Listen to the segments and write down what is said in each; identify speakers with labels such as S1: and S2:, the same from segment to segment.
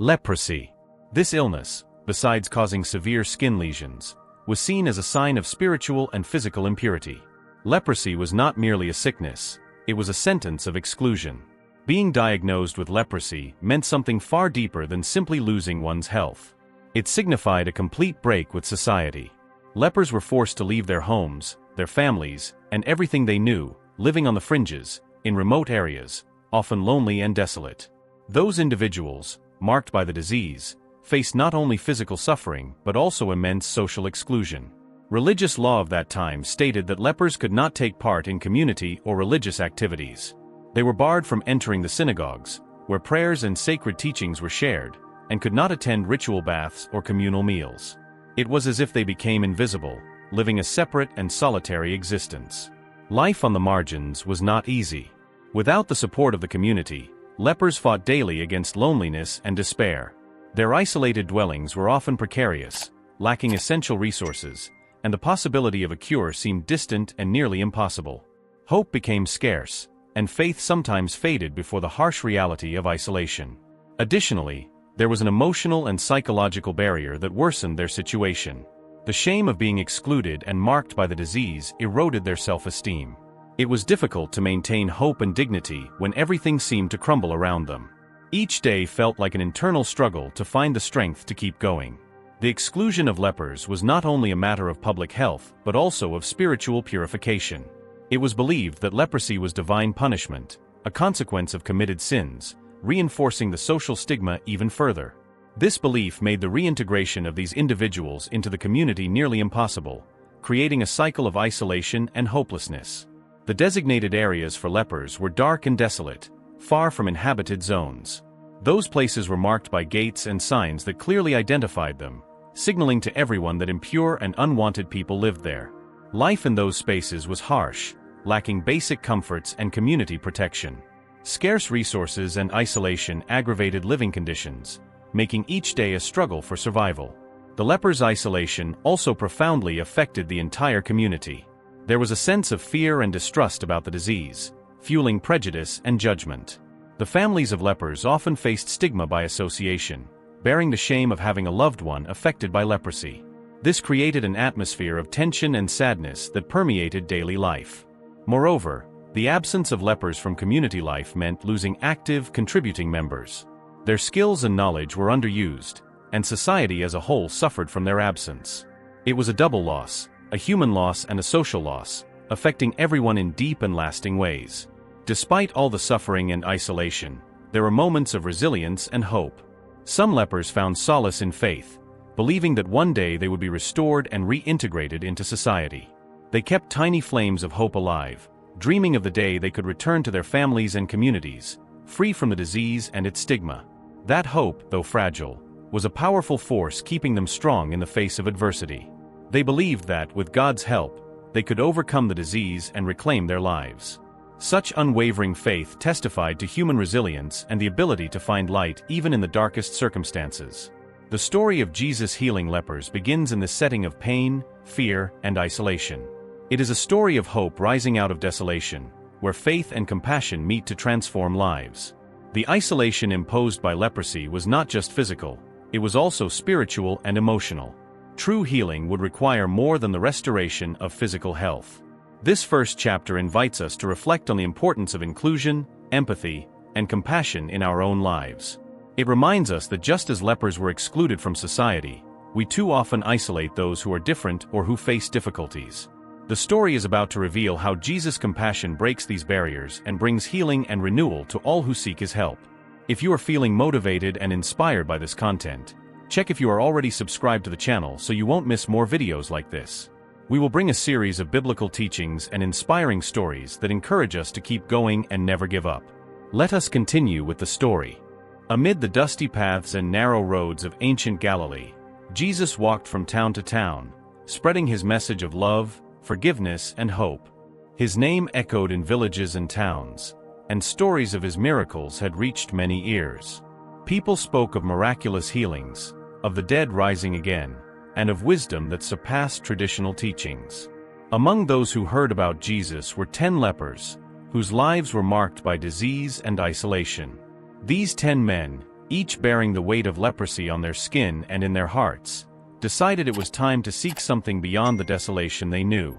S1: Leprosy. This illness, besides causing severe skin lesions, was seen as a sign of spiritual and physical impurity. Leprosy was not merely a sickness, it was a sentence of exclusion. Being diagnosed with leprosy meant something far deeper than simply losing one's health. It signified a complete break with society. Lepers were forced to leave their homes, their families, and everything they knew, living on the fringes, in remote areas, often lonely and desolate. Those individuals, marked by the disease, faced not only physical suffering but also immense social exclusion. Religious law of that time stated that lepers could not take part in community or religious activities. They were barred from entering the synagogues, where prayers and sacred teachings were shared, and could not attend ritual baths or communal meals. It was as if they became invisible, living a separate and solitary existence. Life on the margins was not easy. Without the support of the community, lepers fought daily against loneliness and despair. Their isolated dwellings were often precarious, lacking essential resources, and the possibility of a cure seemed distant and nearly impossible. Hope became scarce, and faith sometimes faded before the harsh reality of isolation. Additionally, there was an emotional and psychological barrier that worsened their situation. The shame of being excluded and marked by the disease eroded their self-esteem. It was difficult to maintain hope and dignity when everything seemed to crumble around them. Each day felt like an internal struggle to find the strength to keep going. The exclusion of lepers was not only a matter of public health but also of spiritual purification. It was believed that leprosy was divine punishment, a consequence of committed sins, reinforcing the social stigma even further. This belief made the reintegration of these individuals into the community nearly impossible, creating a cycle of isolation and hopelessness. The designated areas for lepers were dark and desolate, far from inhabited zones. Those places were marked by gates and signs that clearly identified them, signaling to everyone that impure and unwanted people lived there. Life in those spaces was harsh, lacking basic comforts and community protection. Scarce resources and isolation aggravated living conditions, making each day a struggle for survival. The lepers' isolation also profoundly affected the entire community. There was a sense of fear and distrust about the disease, fueling prejudice and judgment. The families of lepers often faced stigma by association, bearing the shame of having a loved one affected by leprosy. This created an atmosphere of tension and sadness that permeated daily life. Moreover, the absence of lepers from community life meant losing active, contributing members. Their skills and knowledge were underused, and society as a whole suffered from their absence. It was a double loss, a human loss and a social loss, affecting everyone in deep and lasting ways. Despite all the suffering and isolation, there were moments of resilience and hope. Some lepers found solace in faith, believing that one day they would be restored and reintegrated into society. They kept tiny flames of hope alive, dreaming of the day they could return to their families and communities, free from the disease and its stigma. That hope, though fragile, was a powerful force keeping them strong in the face of adversity. They believed that, with God's help, they could overcome the disease and reclaim their lives. Such unwavering faith testified to human resilience and the ability to find light even in the darkest circumstances. The story of Jesus healing lepers begins in the setting of pain, fear, and isolation. It is a story of hope rising out of desolation, where faith and compassion meet to transform lives. The isolation imposed by leprosy was not just physical, it was also spiritual and emotional. True healing would require more than the restoration of physical health. This first chapter invites us to reflect on the importance of inclusion, empathy, and compassion in our own lives. It reminds us that just as lepers were excluded from society, we too often isolate those who are different or who face difficulties. The story is about to reveal how Jesus' compassion breaks these barriers and brings healing and renewal to all who seek His help. If you are feeling motivated and inspired by this content, check if you are already subscribed to the channel so you won't miss more videos like this. We will bring a series of biblical teachings and inspiring stories that encourage us to keep going and never give up. Let us continue with the story. Amid the dusty paths and narrow roads of ancient Galilee, Jesus walked from town to town, spreading His message of love, forgiveness, and hope. His name echoed in villages and towns, and stories of His miracles had reached many ears. People spoke of miraculous healings, of the dead rising again, and of wisdom that surpassed traditional teachings. Among those who heard about Jesus were 10 lepers, whose lives were marked by disease and isolation. These 10 men, each bearing the weight of leprosy on their skin and in their hearts, decided it was time to seek something beyond the desolation they knew.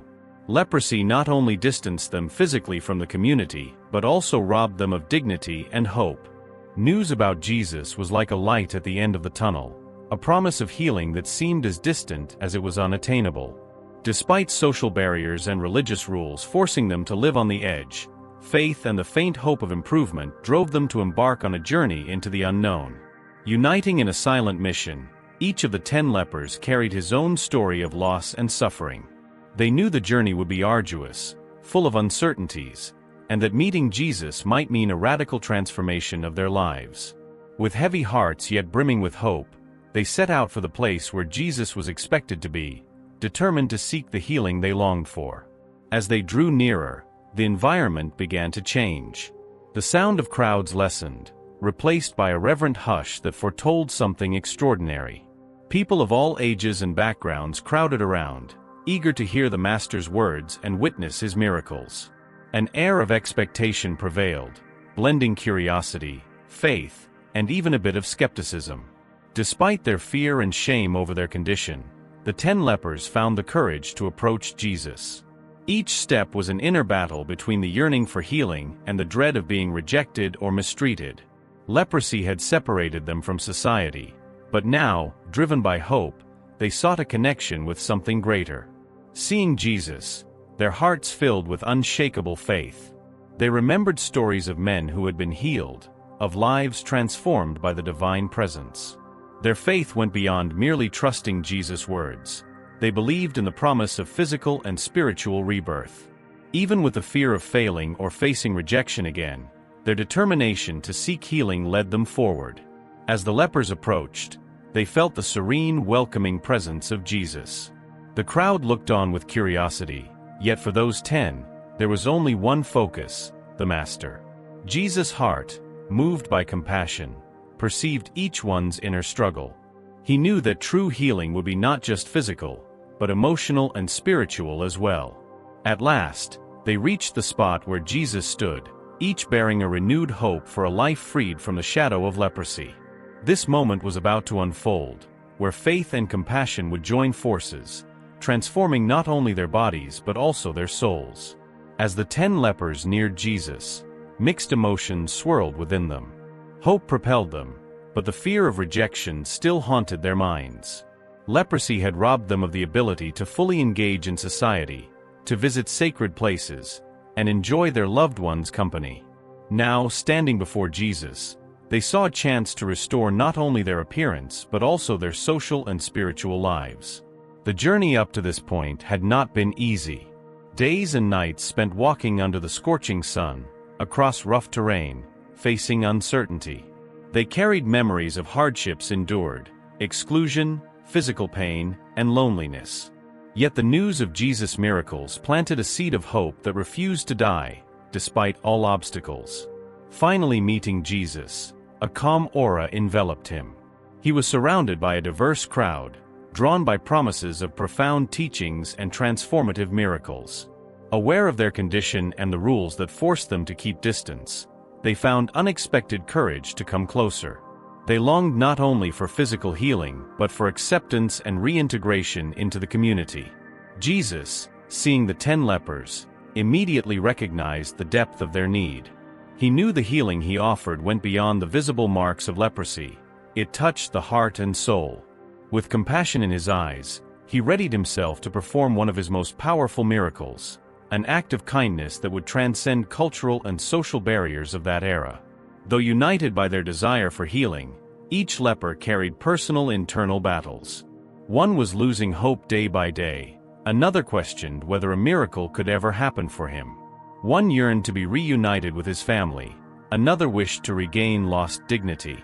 S1: Leprosy not only distanced them physically from the community, but also robbed them of dignity and hope. News about Jesus was like a light at the end of the tunnel, a promise of healing that seemed as distant as it was unattainable. Despite social barriers and religious rules forcing them to live on the edge, faith and the faint hope of improvement drove them to embark on a journey into the unknown. Uniting in a silent mission, each of the 10 lepers carried his own story of loss and suffering. They knew the journey would be arduous, full of uncertainties, and that meeting Jesus might mean a radical transformation of their lives. With heavy hearts yet brimming with hope, they set out for the place where Jesus was expected to be, determined to seek the healing they longed for. As they drew nearer, the environment began to change. The sound of crowds lessened, replaced by a reverent hush that foretold something extraordinary. People of all ages and backgrounds crowded around, eager to hear the Master's words and witness his miracles. An air of expectation prevailed, blending curiosity, faith, and even a bit of skepticism. Despite their fear and shame over their condition, the 10 lepers found the courage to approach Jesus. Each step was an inner battle between the yearning for healing and the dread of being rejected or mistreated. Leprosy had separated them from society, but now, driven by hope, they sought a connection with something greater. Seeing Jesus, their hearts filled with unshakable faith. They remembered stories of men who had been healed, of lives transformed by the divine presence. Their faith went beyond merely trusting Jesus' words. They believed in the promise of physical and spiritual rebirth. Even with the fear of failing or facing rejection again, their determination to seek healing led them forward. As the lepers approached, they felt the serene, welcoming presence of Jesus. The crowd looked on with curiosity, yet for those 10, there was only one focus: the Master. Jesus' heart, moved by compassion, perceived each one's inner struggle. He knew that true healing would be not just physical, but emotional and spiritual as well. At last, they reached the spot where Jesus stood, each bearing a renewed hope for a life freed from the shadow of leprosy. This moment was about to unfold, where faith and compassion would join forces, transforming not only their bodies but also their souls. As the 10 lepers neared Jesus, mixed emotions swirled within them. Hope propelled them, but the fear of rejection still haunted their minds. Leprosy had robbed them of the ability to fully engage in society, to visit sacred places, and enjoy their loved ones' company. Now, standing before Jesus, they saw a chance to restore not only their appearance but also their social and spiritual lives. The journey up to this point had not been easy. Days and nights spent walking under the scorching sun, across rough terrain, facing uncertainty. They carried memories of hardships endured, exclusion, physical pain, and loneliness. Yet the news of Jesus' miracles planted a seed of hope that refused to die, despite all obstacles. Finally meeting Jesus, a calm aura enveloped him. He was surrounded by a diverse crowd, drawn by promises of profound teachings and transformative miracles. Aware of their condition and the rules that forced them to keep distance, they found unexpected courage to come closer. They longed not only for physical healing but for acceptance and reintegration into the community. Jesus, seeing the 10 lepers, immediately recognized the depth of their need. He knew the healing he offered went beyond the visible marks of leprosy. It touched the heart and soul. With compassion in his eyes, he readied himself to perform one of his most powerful miracles, an act of kindness that would transcend cultural and social barriers of that era. Though united by their desire for healing, each leper carried personal internal battles. One was losing hope day by day, another questioned whether a miracle could ever happen for him. One yearned to be reunited with his family, another wished to regain lost dignity.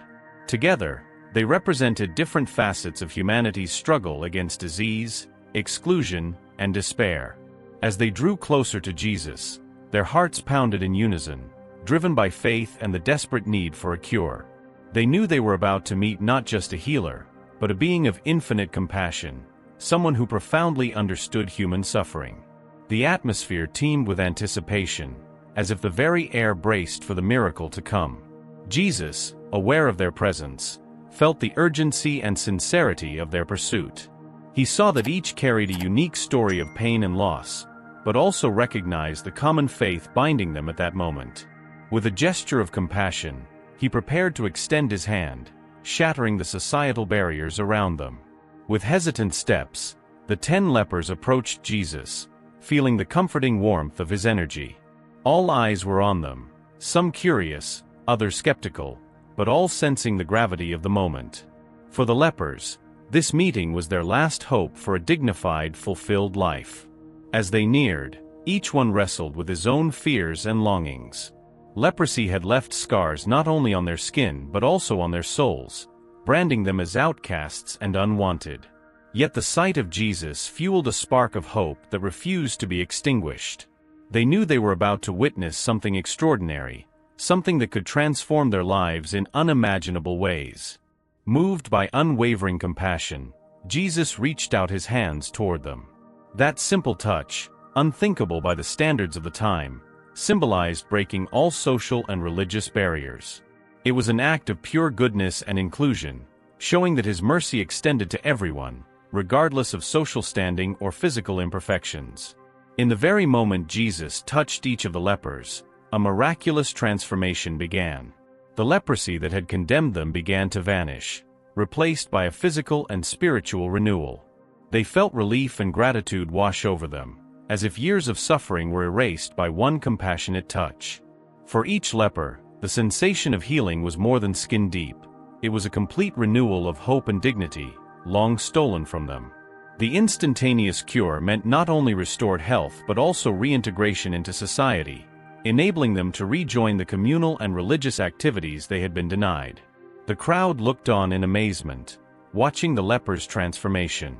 S1: Together, they represented different facets of humanity's struggle against disease, exclusion, and despair. As they drew closer to Jesus, their hearts pounded in unison, driven by faith and the desperate need for a cure. They knew they were about to meet not just a healer, but a being of infinite compassion, someone who profoundly understood human suffering. The atmosphere teemed with anticipation, as if the very air braced for the miracle to come. Jesus, aware of their presence, felt the urgency and sincerity of their pursuit. He saw that each carried a unique story of pain and loss, but also recognized the common faith binding them at that moment. With a gesture of compassion, he prepared to extend his hand, shattering the societal barriers around them. With hesitant steps, the 10 lepers approached Jesus, feeling the comforting warmth of his energy. All eyes were on them, some curious, others skeptical, but all sensing the gravity of the moment. For the lepers, this meeting was their last hope for a dignified, fulfilled life. As they neared, each one wrestled with his own fears and longings. Leprosy had left scars not only on their skin but also on their souls, branding them as outcasts and unwanted. Yet the sight of Jesus fueled a spark of hope that refused to be extinguished. They knew they were about to witness something extraordinary, something that could transform their lives in unimaginable ways. Moved by unwavering compassion, Jesus reached out his hands toward them. That simple touch, unthinkable by the standards of the time, symbolized breaking all social and religious barriers. It was an act of pure goodness and inclusion, showing that his mercy extended to everyone, regardless of social standing or physical imperfections. In the very moment Jesus touched each of the lepers, a miraculous transformation began. The leprosy that had condemned them began to vanish, replaced by a physical and spiritual renewal. They felt relief and gratitude wash over them, as if years of suffering were erased by one compassionate touch. For each leper, the sensation of healing was more than skin deep. It was a complete renewal of hope and dignity, long stolen from them. The instantaneous cure meant not only restored health but also reintegration into society, enabling them to rejoin the communal and religious activities they had been denied. The crowd looked on in amazement, watching the lepers' transformation.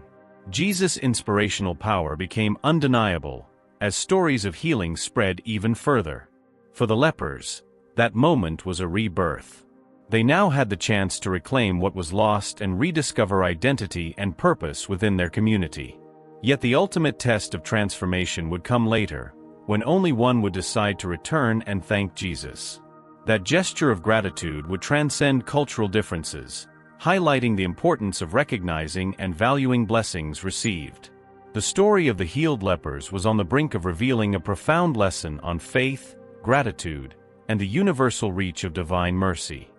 S1: Jesus' inspirational power became undeniable, as stories of healing spread even further. For the lepers, that moment was a rebirth. They now had the chance to reclaim what was lost and rediscover identity and purpose within their community. Yet the ultimate test of transformation would come later, when only one would decide to return and thank Jesus. That gesture of gratitude would transcend cultural differences, highlighting the importance of recognizing and valuing blessings received. The story of the healed lepers was on the brink of revealing a profound lesson on faith, gratitude, and the universal reach of divine mercy.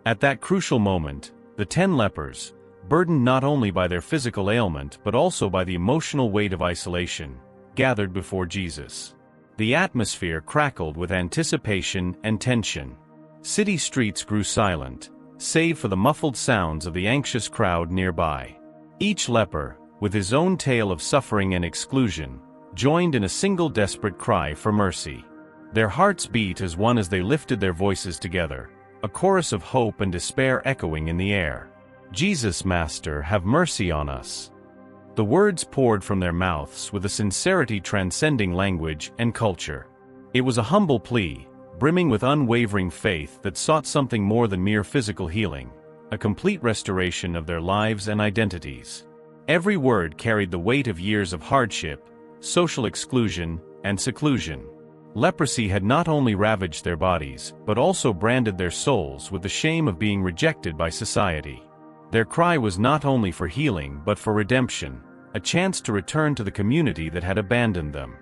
S1: At that crucial moment, the 10 lepers, burdened not only by their physical ailment but also by the emotional weight of isolation, gathered before Jesus. The atmosphere crackled with anticipation and tension. City streets grew silent, save for the muffled sounds of the anxious crowd nearby. Each leper, with his own tale of suffering and exclusion, joined in a single desperate cry for mercy. Their hearts beat as one as they lifted their voices together, a chorus of hope and despair echoing in the air. Jesus, Master, have mercy on us. The words poured from their mouths with a sincerity transcending language and culture. It was a humble plea, brimming with unwavering faith that sought something more than mere physical healing, a complete restoration of their lives and identities. Every word carried the weight of years of hardship, social exclusion, and seclusion. Leprosy had not only ravaged their bodies, but also branded their souls with the shame of being rejected by society. Their cry was not only for healing but for redemption, a chance to return to the community that had abandoned them.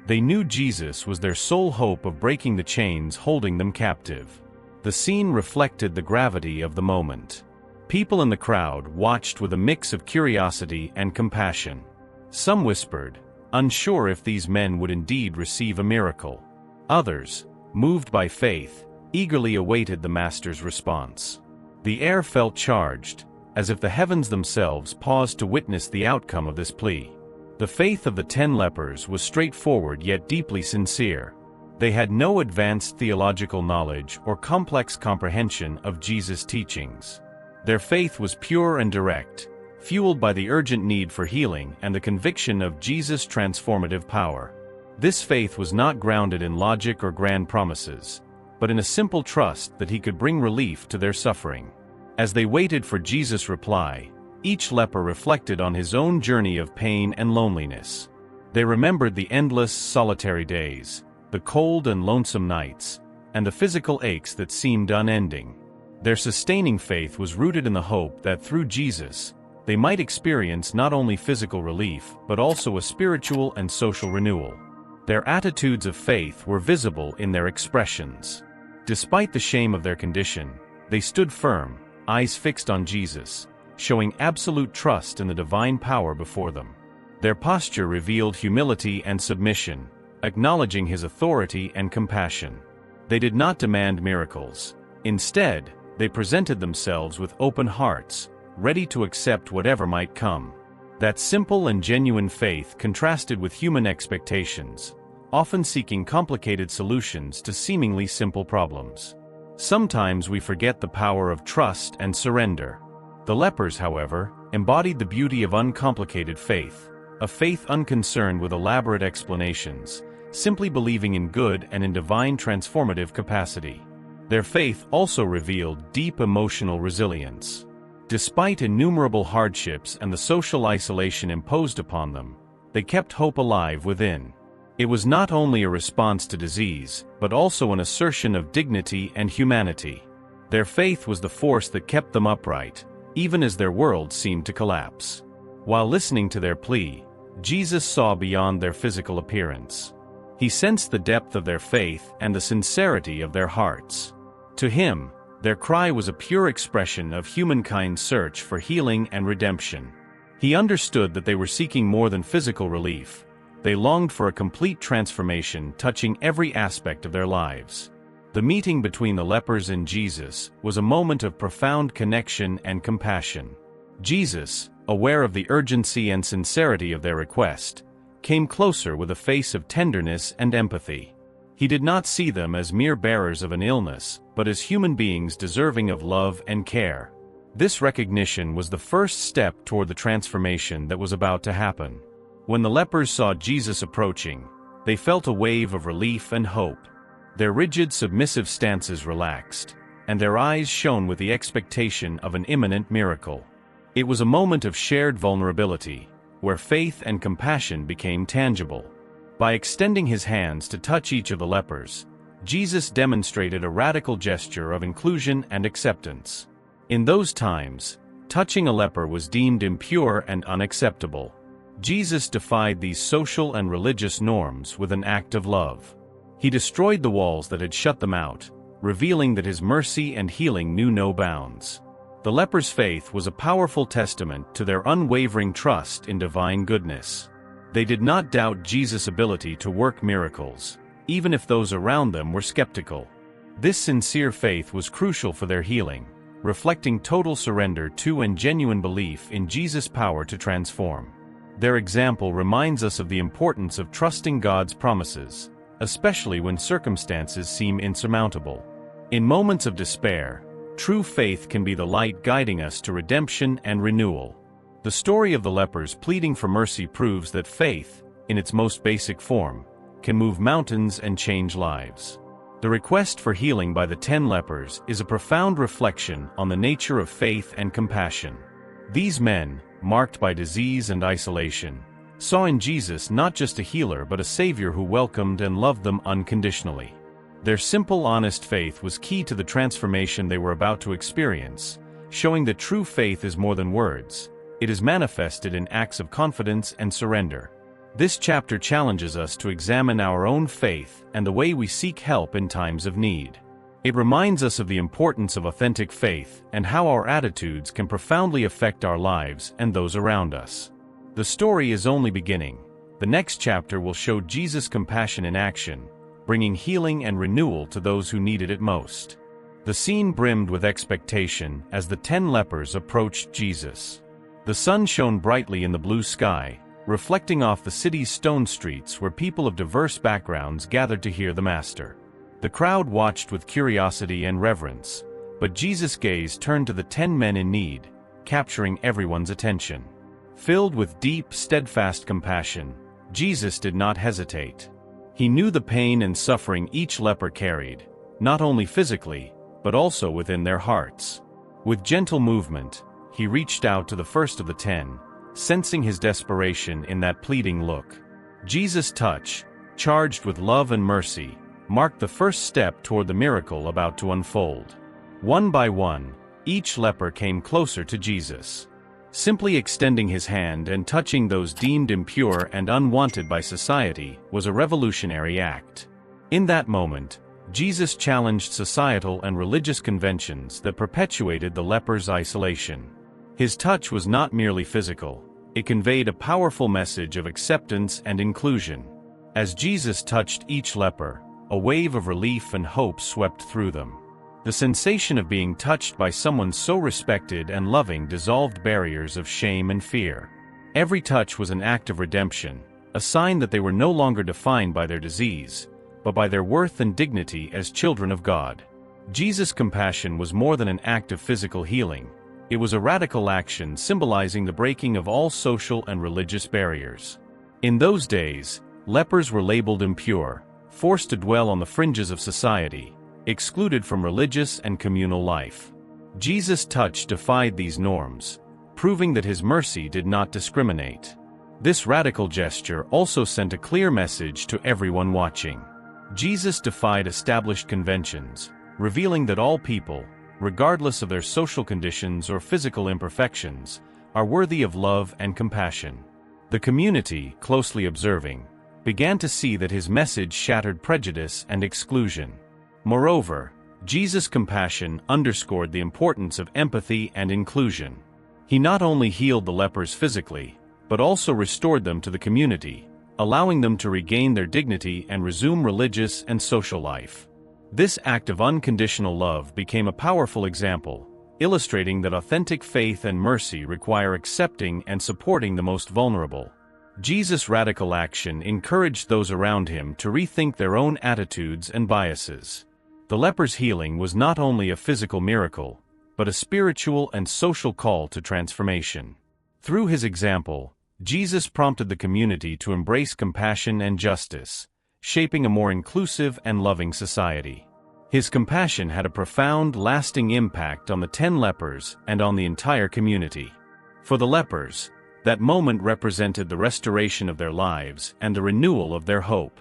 S1: They knew Jesus was their sole hope of breaking the chains holding them captive. The scene reflected the gravity of the moment. People in the crowd watched with a mix of curiosity and compassion. Some whispered, unsure if these men would indeed receive a miracle. Others, moved by faith, eagerly awaited the Master's response. The air felt charged, as if the heavens themselves paused to witness the outcome of this plea. The faith of the 10 lepers was straightforward yet deeply sincere. They had no advanced theological knowledge or complex comprehension of Jesus' teachings. Their faith was pure and direct, fueled by the urgent need for healing and the conviction of Jesus' transformative power. This faith was not grounded in logic or grand promises, but in a simple trust that he could bring relief to their suffering. As they waited for Jesus' reply, each leper reflected on his own journey of pain and loneliness. They remembered the endless, solitary days, the cold and lonesome nights, and the physical aches that seemed unending. Their sustaining faith was rooted in the hope that through Jesus, they might experience not only physical relief but also a spiritual and social renewal. Their attitudes of faith were visible in their expressions. Despite the shame of their condition, they stood firm, eyes fixed on Jesus, showing absolute trust in the divine power before them. Their posture revealed humility and submission, acknowledging his authority and compassion. They did not demand miracles. Instead, they presented themselves with open hearts, ready to accept whatever might come. That simple and genuine faith contrasted with human expectations, often seeking complicated solutions to seemingly simple problems. Sometimes we forget the power of trust and surrender. The lepers, however, embodied the beauty of uncomplicated faith, a faith unconcerned with elaborate explanations, simply believing in good and in divine transformative capacity. Their faith also revealed deep emotional resilience. Despite innumerable hardships and the social isolation imposed upon them, they kept hope alive within. It was not only a response to disease, but also an assertion of dignity and humanity. Their faith was the force that kept them upright, even as their world seemed to collapse. While listening to their plea, Jesus saw beyond their physical appearance. He sensed the depth of their faith and the sincerity of their hearts. To him, their cry was a pure expression of humankind's search for healing and redemption. He understood that they were seeking more than physical relief. They longed for a complete transformation touching every aspect of their lives. The meeting between the lepers and Jesus was a moment of profound connection and compassion. Jesus, aware of the urgency and sincerity of their request, came closer with a face of tenderness and empathy. He did not see them as mere bearers of an illness, but as human beings deserving of love and care. This recognition was the first step toward the transformation that was about to happen. When the lepers saw Jesus approaching, they felt a wave of relief and hope. Their rigid, submissive stances relaxed, and their eyes shone with the expectation of an imminent miracle. It was a moment of shared vulnerability, where faith and compassion became tangible. By extending his hands to touch each of the lepers, Jesus demonstrated a radical gesture of inclusion and acceptance. In those times, touching a leper was deemed impure and unacceptable. Jesus defied these social and religious norms with an act of love. He destroyed the walls that had shut them out, revealing that his mercy and healing knew no bounds. The lepers' faith was a powerful testament to their unwavering trust in divine goodness. They did not doubt Jesus' ability to work miracles, even if those around them were skeptical. This sincere faith was crucial for their healing, reflecting total surrender to and genuine belief in Jesus' power to transform. Their example reminds us of the importance of trusting God's promises, especially when circumstances seem insurmountable. In moments of despair, true faith can be the light guiding us to redemption and renewal. The story of the lepers pleading for mercy proves that faith, in its most basic form, can move mountains and change lives. The request for healing by the 10 lepers is a profound reflection on the nature of faith and compassion. These men, marked by disease and isolation, saw in Jesus not just a healer but a Savior who welcomed and loved them unconditionally. Their simple, honest faith was key to the transformation they were about to experience, showing that true faith is more than words. It is manifested in acts of confidence and surrender. This chapter challenges us to examine our own faith and the way we seek help in times of need. It reminds us of the importance of authentic faith and how our attitudes can profoundly affect our lives and those around us. The story is only beginning. The next chapter will show Jesus' compassion in action, bringing healing and renewal to those who needed it most. The scene brimmed with expectation as the 10 lepers approached Jesus. The sun shone brightly in the blue sky, reflecting off the city's stone streets where people of diverse backgrounds gathered to hear the Master. The crowd watched with curiosity and reverence, but Jesus' gaze turned to the 10 men in need, capturing everyone's attention. Filled with deep, steadfast compassion, Jesus did not hesitate. He knew the pain and suffering each leper carried, not only physically, but also within their hearts. With gentle movement, he reached out to the first of the 10, sensing his desperation in that pleading look. Jesus' touch, charged with love and mercy, marked the first step toward the miracle about to unfold. One by one, each leper came closer to Jesus. Simply extending his hand and touching those deemed impure and unwanted by society was a revolutionary act. In that moment, Jesus challenged societal and religious conventions that perpetuated the leper's isolation. His touch was not merely physical, it conveyed a powerful message of acceptance and inclusion. As Jesus touched each leper, a wave of relief and hope swept through them. The sensation of being touched by someone so respected and loving dissolved barriers of shame and fear. Every touch was an act of redemption, a sign that they were no longer defined by their disease, but by their worth and dignity as children of God. Jesus' compassion was more than an act of physical healing. It was a radical action symbolizing the breaking of all social and religious barriers. In those days, lepers were labeled impure, forced to dwell on the fringes of society, excluded from religious and communal life. Jesus' touch defied these norms, proving that his mercy did not discriminate. This radical gesture also sent a clear message to everyone watching. Jesus defied established conventions, revealing that all people, regardless of their social conditions or physical imperfections, are worthy of love and compassion. The community, closely observing, began to see that his message shattered prejudice and exclusion. Moreover, Jesus' compassion underscored the importance of empathy and inclusion. He not only healed the lepers physically, but also restored them to the community, allowing them to regain their dignity and resume religious and social life. This act of unconditional love became a powerful example, illustrating that authentic faith and mercy require accepting and supporting the most vulnerable. Jesus' radical action encouraged those around him to rethink their own attitudes and biases. The leper's healing was not only a physical miracle, but a spiritual and social call to transformation. Through his example, Jesus prompted the community to embrace compassion and justice, shaping a more inclusive and loving society. His compassion had a profound, lasting impact on the 10 lepers and on the entire community. For the lepers, that moment represented the restoration of their lives and the renewal of their hope.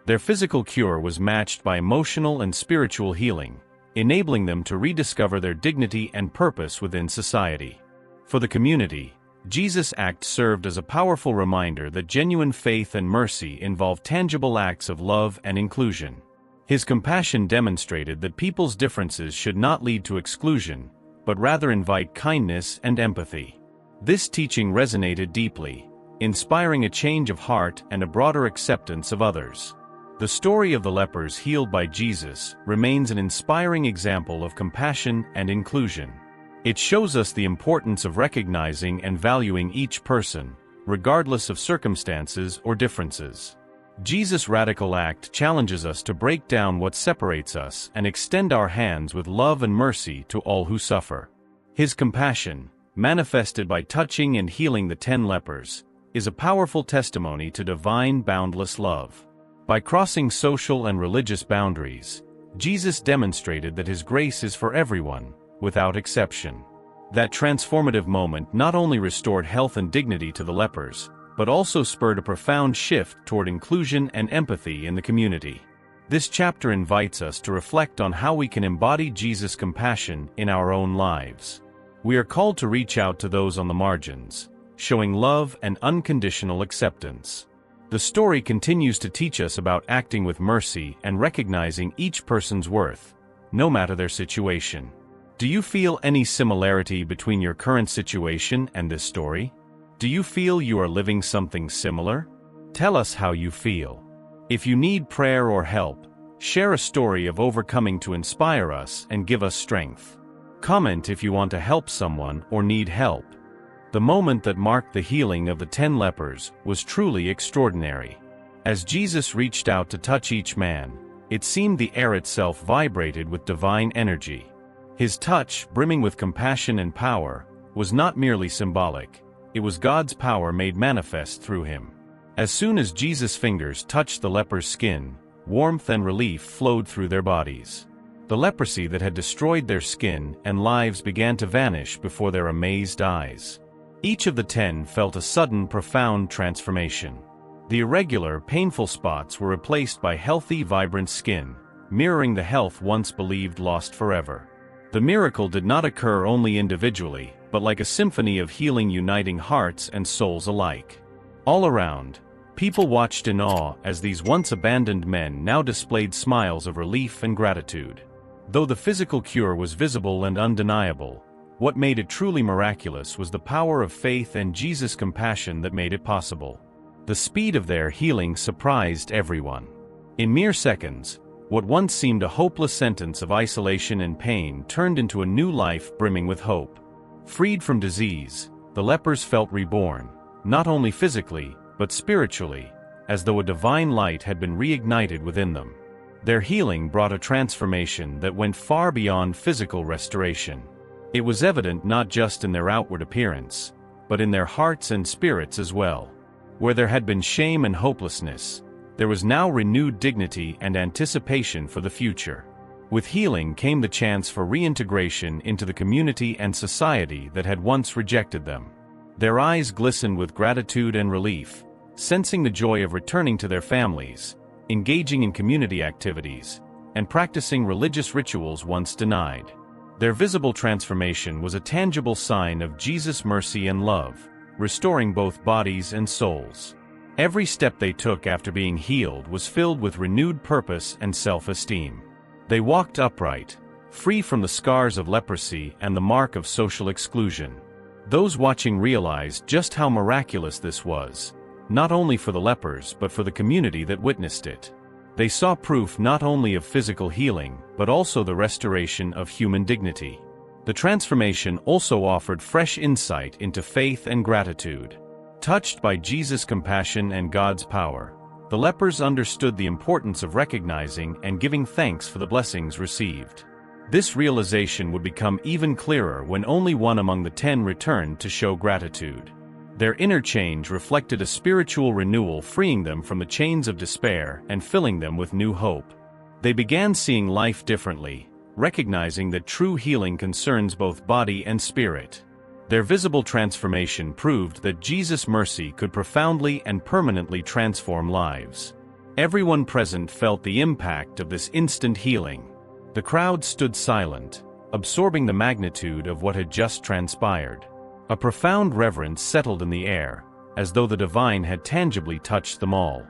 S1: Their physical cure was matched by emotional and spiritual healing, enabling them to rediscover their dignity and purpose within society. For the community, Jesus' act served as a powerful reminder that genuine faith and mercy involve tangible acts of love and inclusion. His compassion demonstrated that people's differences should not lead to exclusion, but rather invite kindness and empathy. This teaching resonated deeply, inspiring a change of heart and a broader acceptance of others. The story of the lepers healed by Jesus remains an inspiring example of compassion and inclusion. It shows us the importance of recognizing and valuing each person, regardless of circumstances or differences. Jesus' radical act challenges us to break down what separates us and extend our hands with love and mercy to all who suffer. His compassion, manifested by touching and healing the 10 lepers, is a powerful testimony to divine boundless love. By crossing social and religious boundaries, Jesus demonstrated that his grace is for everyone, without exception. That transformative moment not only restored health and dignity to the lepers, but also spurred a profound shift toward inclusion and empathy in the community. This chapter invites us to reflect on how we can embody Jesus' compassion in our own lives. We are called to reach out to those on the margins, showing love and unconditional acceptance. The story continues to teach us about acting with mercy and recognizing each person's worth, no matter their situation. Do you feel any similarity between your current situation and this story? Do you feel you are living something similar? Tell us how you feel. If you need prayer or help, share a story of overcoming to inspire us and give us strength. Comment if you want to help someone or need help. The moment that marked the healing of the 10 lepers was truly extraordinary. As Jesus reached out to touch each man, it seemed the air itself vibrated with divine energy. His touch, brimming with compassion and power, was not merely symbolic, it was God's power made manifest through him. As soon as Jesus' fingers touched the lepers' skin, warmth and relief flowed through their bodies. The leprosy that had destroyed their skin and lives began to vanish before their amazed eyes. Each of the 10 felt a sudden, profound transformation. The irregular, painful spots were replaced by healthy, vibrant skin, mirroring the health once believed lost forever. The miracle did not occur only individually, but like a symphony of healing uniting hearts and souls alike. All around, people watched in awe as these once abandoned men now displayed smiles of relief and gratitude. Though the physical cure was visible and undeniable, what made it truly miraculous was the power of faith and Jesus' compassion that made it possible. The speed of their healing surprised everyone. In mere seconds, what once seemed a hopeless sentence of isolation and pain turned into a new life brimming with hope. Freed from disease, the lepers felt reborn, not only physically, but spiritually, as though a divine light had been reignited within them. Their healing brought a transformation that went far beyond physical restoration. It was evident not just in their outward appearance, but in their hearts and spirits as well. Where there had been shame and hopelessness, there was now renewed dignity and anticipation for the future. With healing came the chance for reintegration into the community and society that had once rejected them. Their eyes glistened with gratitude and relief, sensing the joy of returning to their families, engaging in community activities, and practicing religious rituals once denied. Their visible transformation was a tangible sign of Jesus' mercy and love, restoring both bodies and souls. Every step they took after being healed was filled with renewed purpose and self-esteem. They walked upright, free from the scars of leprosy and the mark of social exclusion. Those watching realized just how miraculous this was, not only for the lepers but for the community that witnessed it. They saw proof not only of physical healing, but also the restoration of human dignity. The transformation also offered fresh insight into faith and gratitude. Touched by Jesus' compassion and God's power, the lepers understood the importance of recognizing and giving thanks for the blessings received. This realization would become even clearer when only one among the 10 returned to show gratitude. Their inner change reflected a spiritual renewal, freeing them from the chains of despair and filling them with new hope. They began seeing life differently, recognizing that true healing concerns both body and spirit. Their visible transformation proved that Jesus' mercy could profoundly and permanently transform lives. Everyone present felt the impact of this instant healing. The crowd stood silent, absorbing the magnitude of what had just transpired. A profound reverence settled in the air, as though the divine had tangibly touched them all.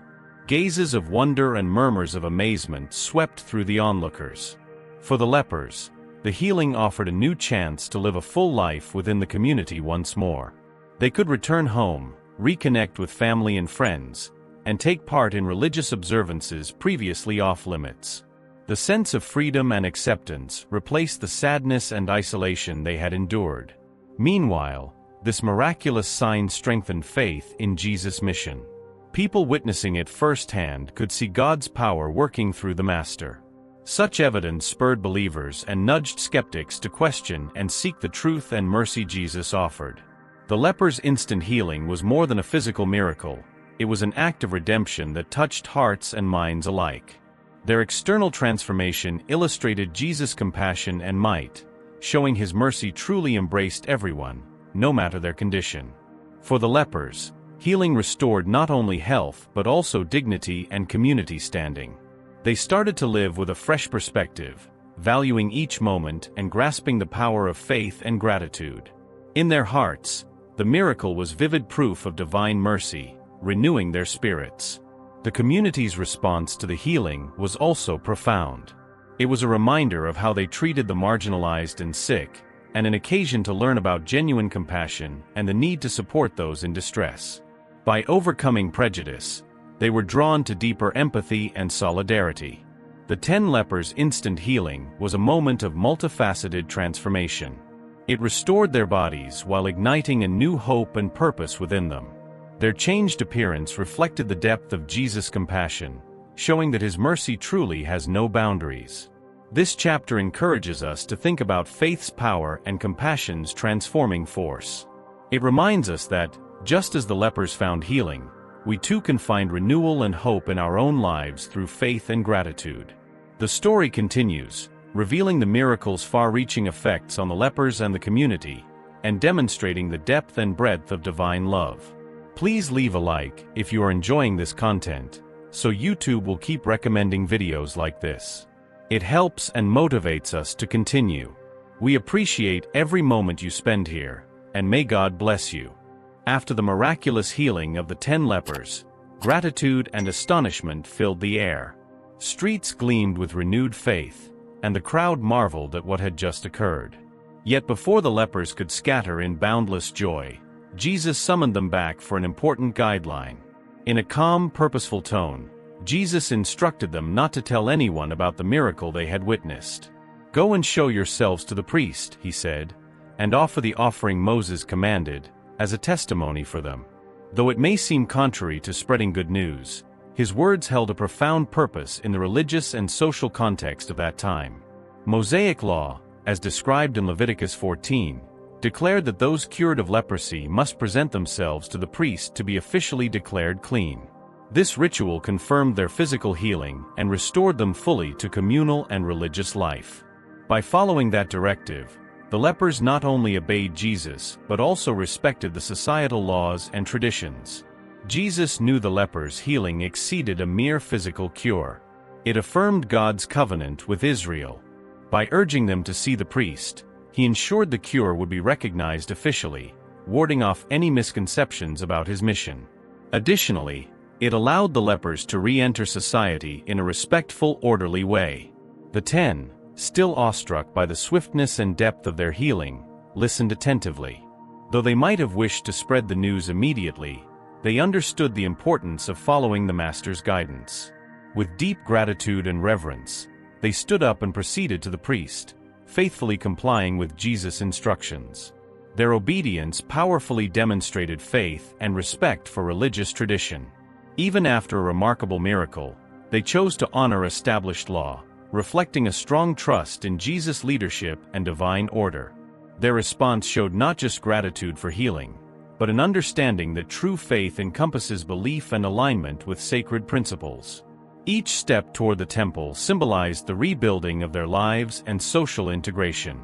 S1: Gazes of wonder and murmurs of amazement swept through the onlookers. For the lepers, the healing offered a new chance to live a full life within the community once more. They could return home, reconnect with family and friends, and take part in religious observances previously off-limits. The sense of freedom and acceptance replaced the sadness and isolation they had endured. Meanwhile, this miraculous sign strengthened faith in Jesus' mission. People witnessing it firsthand could see God's power working through the Master. Such evidence spurred believers and nudged skeptics to question and seek the truth and mercy Jesus offered. The lepers' instant healing was more than a physical miracle. It was an act of redemption that touched hearts and minds alike. Their external transformation illustrated Jesus' compassion and might, showing his mercy truly embraced everyone, no matter their condition. For the lepers, healing restored not only health but also dignity and community standing. They started to live with a fresh perspective, valuing each moment and grasping the power of faith and gratitude. In their hearts, the miracle was vivid proof of divine mercy, renewing their spirits. The community's response to the healing was also profound. It was a reminder of how they treated the marginalized and sick, and an occasion to learn about genuine compassion and the need to support those in distress. By overcoming prejudice, they were drawn to deeper empathy and solidarity. The 10 lepers' instant healing was a moment of multifaceted transformation. It restored their bodies while igniting a new hope and purpose within them. Their changed appearance reflected the depth of Jesus' compassion, showing that his mercy truly has no boundaries. This chapter encourages us to think about faith's power and compassion's transforming force. It reminds us that, just as the lepers found healing, we too can find renewal and hope in our own lives through faith and gratitude. The story continues, revealing the miracle's far-reaching effects on the lepers and the community, and demonstrating the depth and breadth of divine love. Please leave a like if you are enjoying this content, so YouTube will keep recommending videos like this. It helps and motivates us to continue. We appreciate every moment you spend here, and may God bless you." After the miraculous healing of the 10 lepers, gratitude and astonishment filled the air. Streets gleamed with renewed faith, and the crowd marveled at what had just occurred. Yet before the lepers could scatter in boundless joy, Jesus summoned them back for an important guideline. In a calm, purposeful tone, Jesus instructed them not to tell anyone about the miracle they had witnessed. "Go and show yourselves to the priest," he said, "and offer the offering Moses commanded, as a testimony for them." Though it may seem contrary to spreading good news, his words held a profound purpose in the religious and social context of that time. Mosaic law, as described in Leviticus 14, declared that those cured of leprosy must present themselves to the priest to be officially declared clean. This ritual confirmed their physical healing and restored them fully to communal and religious life. By following that directive, the lepers not only obeyed Jesus but also respected the societal laws and traditions. Jesus knew the lepers' healing exceeded a mere physical cure. It affirmed God's covenant with Israel. By urging them to see the priest, he ensured the cure would be recognized officially, warding off any misconceptions about his mission. Additionally, it allowed the lepers to re-enter society in a respectful, orderly way. The 10, still awestruck by the swiftness and depth of their healing, listened attentively. Though they might have wished to spread the news immediately, they understood the importance of following the Master's guidance. With deep gratitude and reverence, they stood up and proceeded to the priest, faithfully complying with Jesus' instructions. Their obedience powerfully demonstrated faith and respect for religious tradition. Even after a remarkable miracle, they chose to honor established law, reflecting a strong trust in Jesus' leadership and divine order. Their response showed not just gratitude for healing, but an understanding that true faith encompasses belief and alignment with sacred principles. Each step toward the temple symbolized the rebuilding of their lives and social integration.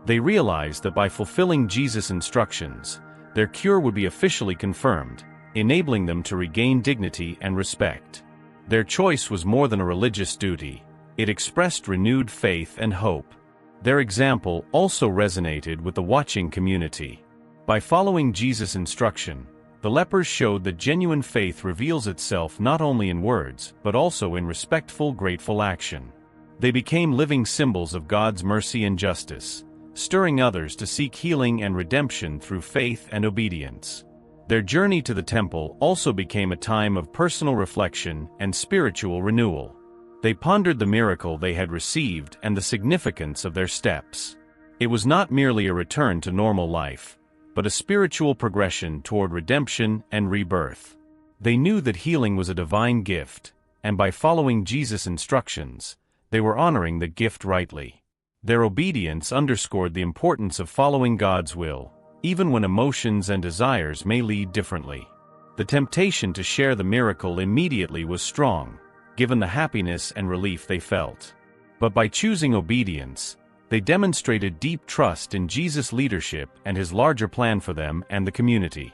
S1: They realized that by fulfilling Jesus' instructions, their cure would be officially confirmed, enabling them to regain dignity and respect. Their choice was more than a religious duty. It expressed renewed faith and hope. Their example also resonated with the watching community. By following Jesus' instruction, the lepers showed that genuine faith reveals itself not only in words but also in respectful, grateful action. They became living symbols of God's mercy and justice, stirring others to seek healing and redemption through faith and obedience. Their journey to the temple also became a time of personal reflection and spiritual renewal. They pondered the miracle they had received and the significance of their steps. It was not merely a return to normal life, but a spiritual progression toward redemption and rebirth. They knew that healing was a divine gift, and by following Jesus' instructions, they were honoring the gift rightly. Their obedience underscored the importance of following God's will, even when emotions and desires may lead differently. The temptation to share the miracle immediately was strong, given the happiness and relief they felt. But by choosing obedience, they demonstrated deep trust in Jesus' leadership and his larger plan for them and the community.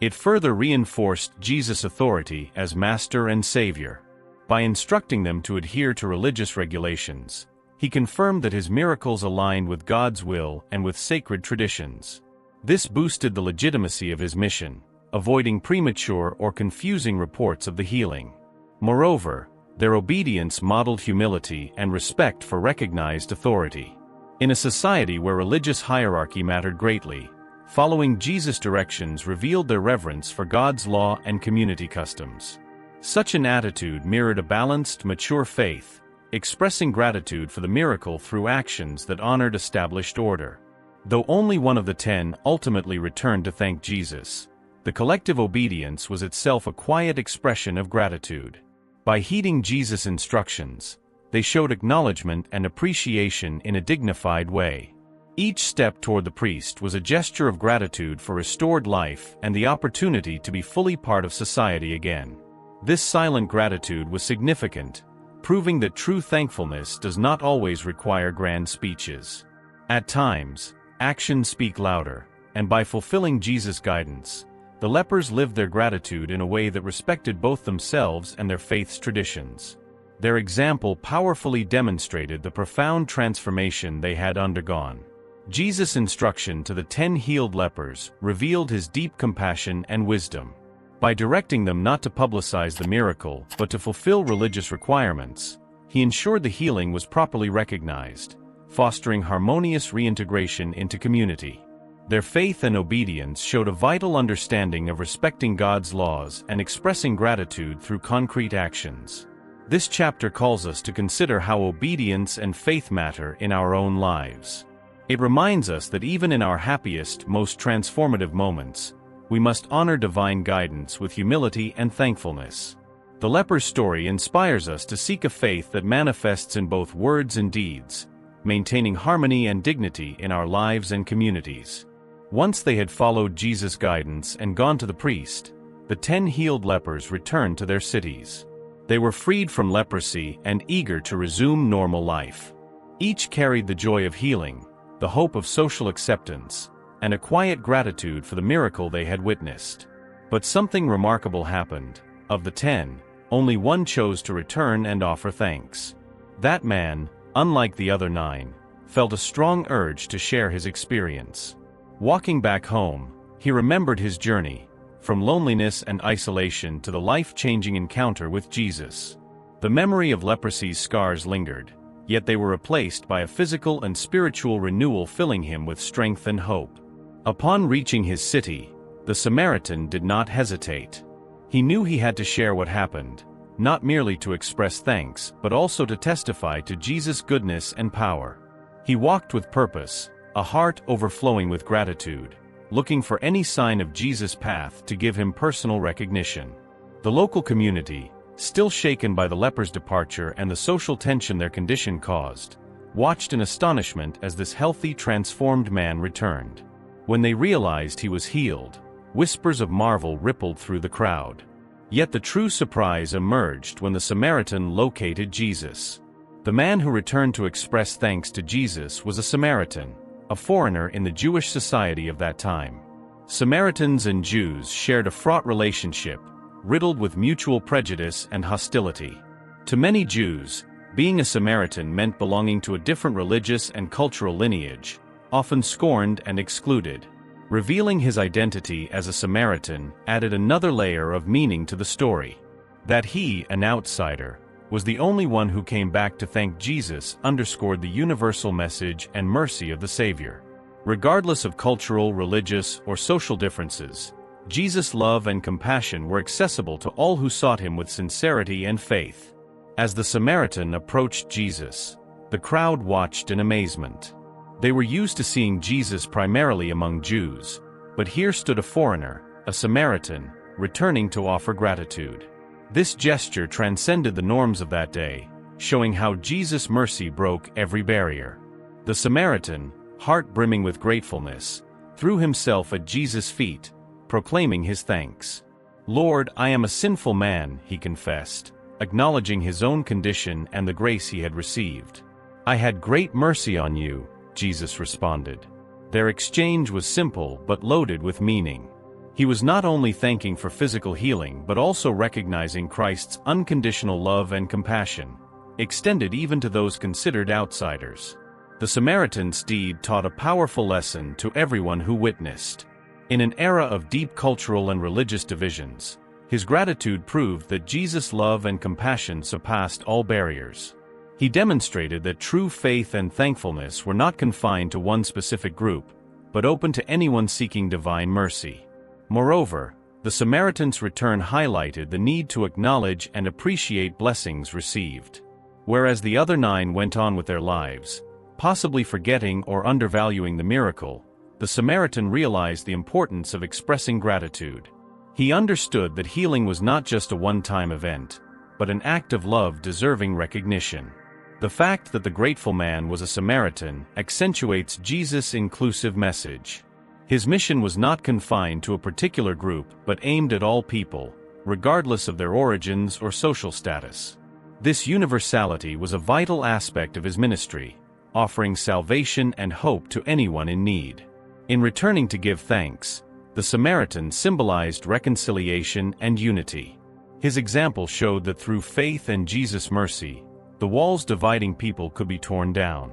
S1: It further reinforced Jesus' authority as Master and Savior. By instructing them to adhere to religious regulations, he confirmed that his miracles aligned with God's will and with sacred traditions. This boosted the legitimacy of his mission, avoiding premature or confusing reports of the healing. Moreover, their obedience modeled humility and respect for recognized authority. In a society where religious hierarchy mattered greatly, following Jesus' directions revealed their reverence for God's law and community customs. Such an attitude mirrored a balanced, mature faith, expressing gratitude for the miracle through actions that honored established order. Though only one of the 10 ultimately returned to thank Jesus, the collective obedience was itself a quiet expression of gratitude. By heeding Jesus' instructions, they showed acknowledgement and appreciation in a dignified way. Each step toward the priest was a gesture of gratitude for restored life and the opportunity to be fully part of society again. This silent gratitude was significant, proving that true thankfulness does not always require grand speeches. At times, actions speak louder, and by fulfilling Jesus' guidance, the lepers lived their gratitude in a way that respected both themselves and their faith's traditions. Their example powerfully demonstrated the profound transformation they had undergone. Jesus' instruction to the 10 healed lepers revealed his deep compassion and wisdom. By directing them not to publicize the miracle but to fulfill religious requirements, he ensured the healing was properly recognized, fostering harmonious reintegration into community. Their faith and obedience showed a vital understanding of respecting God's laws and expressing gratitude through concrete actions. This chapter calls us to consider how obedience and faith matter in our own lives. It reminds us that even in our happiest, most transformative moments, we must honor divine guidance with humility and thankfulness. The leper's story inspires us to seek a faith that manifests in both words and deeds, maintaining harmony and dignity in our lives and communities. Once they had followed Jesus' guidance and gone to the priest, the 10 healed lepers returned to their cities. They were freed from leprosy and eager to resume normal life. Each carried the joy of healing, the hope of social acceptance, and a quiet gratitude for the miracle they had witnessed. But something remarkable happened. Of the 10, only one chose to return and offer thanks. That man, unlike the other 9, felt a strong urge to share his experience. Walking back home, he remembered his journey, from loneliness and isolation to the life-changing encounter with Jesus. The memory of leprosy's scars lingered, yet they were replaced by a physical and spiritual renewal, filling him with strength and hope. Upon reaching his city, the Samaritan did not hesitate. He knew he had to share what happened, not merely to express thanks but also to testify to Jesus' goodness and power. He walked with purpose, a heart overflowing with gratitude, looking for any sign of Jesus' path to give him personal recognition. The local community, still shaken by the leper's departure and the social tension their condition caused, watched in astonishment as this healthy, transformed man returned. When they realized he was healed, whispers of marvel rippled through the crowd. Yet the true surprise emerged when the Samaritan located Jesus. The man who returned to express thanks to Jesus was a Samaritan, a foreigner in the Jewish society of that time. Samaritans and Jews shared a fraught relationship, riddled with mutual prejudice and hostility. To many Jews, being a Samaritan meant belonging to a different religious and cultural lineage, often scorned and excluded. Revealing his identity as a Samaritan added another layer of meaning to the story. That he, an outsider, was the only one who came back to thank Jesus underscored the universal message and mercy of the Savior. Regardless of cultural, religious, or social differences, Jesus' love and compassion were accessible to all who sought him with sincerity and faith. As the Samaritan approached Jesus, the crowd watched in amazement. They were used to seeing Jesus primarily among Jews, but here stood a foreigner, a Samaritan, returning to offer gratitude. This gesture transcended the norms of that day, showing how Jesus' mercy broke every barrier. The Samaritan, heart brimming with gratefulness, threw himself at Jesus' feet, proclaiming his thanks. "Lord, I am a sinful man," he confessed, acknowledging his own condition and the grace he had received. "I had great mercy on you," Jesus responded. Their exchange was simple but loaded with meaning. He was not only thanking for physical healing but also recognizing Christ's unconditional love and compassion, extended even to those considered outsiders. The Samaritan's deed taught a powerful lesson to everyone who witnessed. In an era of deep cultural and religious divisions, his gratitude proved that Jesus' love and compassion surpassed all barriers. He demonstrated that true faith and thankfulness were not confined to one specific group, but open to anyone seeking divine mercy. Moreover, the Samaritan's return highlighted the need to acknowledge and appreciate blessings received. Whereas the other 9 went on with their lives, possibly forgetting or undervaluing the miracle, the Samaritan realized the importance of expressing gratitude. He understood that healing was not just a one-time event, but an act of love deserving recognition. The fact that the grateful man was a Samaritan accentuates Jesus' inclusive message. His mission was not confined to a particular group but aimed at all people, regardless of their origins or social status. This universality was a vital aspect of his ministry, offering salvation and hope to anyone in need. In returning to give thanks, the Samaritan symbolized reconciliation and unity. His example showed that through faith and Jesus' mercy, the walls dividing people could be torn down.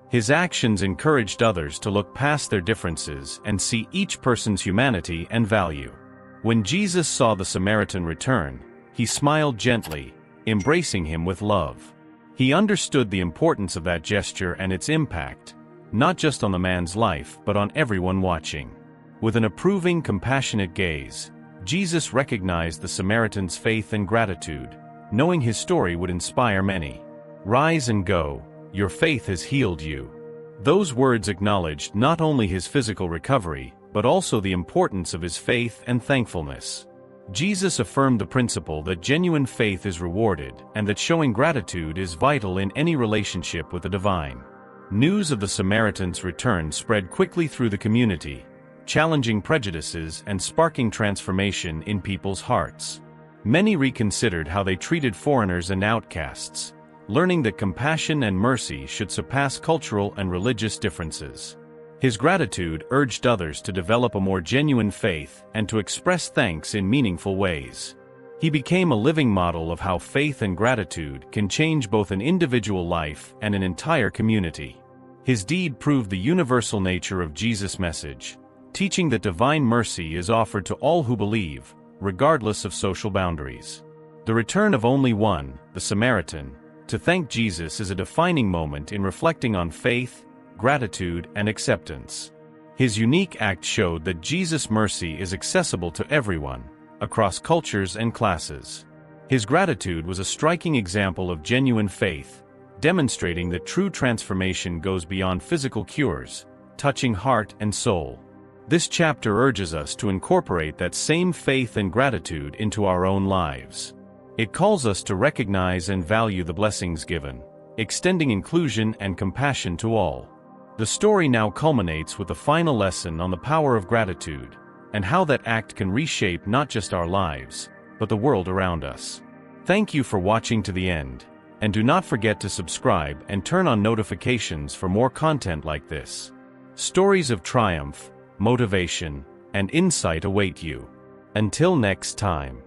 S1: His actions encouraged others to look past their differences and see each person's humanity and value. When Jesus saw the Samaritan return, he smiled gently, embracing him with love. He understood the importance of that gesture and its impact, not just on the man's life but on everyone watching. With an approving, compassionate gaze, Jesus recognized the Samaritan's faith and gratitude, knowing his story would inspire many. "Rise and go, your faith has healed you." Those words acknowledged not only his physical recovery, but also the importance of his faith and thankfulness. Jesus affirmed the principle that genuine faith is rewarded and that showing gratitude is vital in any relationship with the divine. News of the Samaritan's return spread quickly through the community, challenging prejudices and sparking transformation in people's hearts. Many reconsidered how they treated foreigners and outcasts, learning that compassion and mercy should surpass cultural and religious differences. His gratitude urged others to develop a more genuine faith and to express thanks in meaningful ways. He became a living model of how faith and gratitude can change both an individual life and an entire community. His deed proved the universal nature of Jesus' message, teaching that divine mercy is offered to all who believe, regardless of social boundaries. The return of only one, the Samaritan, to thank Jesus is a defining moment in reflecting on faith, gratitude, and acceptance. His unique act showed that Jesus' mercy is accessible to everyone, across cultures and classes. His gratitude was a striking example of genuine faith, demonstrating that true transformation goes beyond physical cures, touching heart and soul. This chapter urges us to incorporate that same faith and gratitude into our own lives. It calls us to recognize and value the blessings given, extending inclusion and compassion to all. The story now culminates with the final lesson on the power of gratitude, and how that act can reshape not just our lives, but the world around us. Thank you for watching to the end, and do not forget to subscribe and turn on notifications for more content like this. Stories of triumph, motivation, and insight await you. Until next time.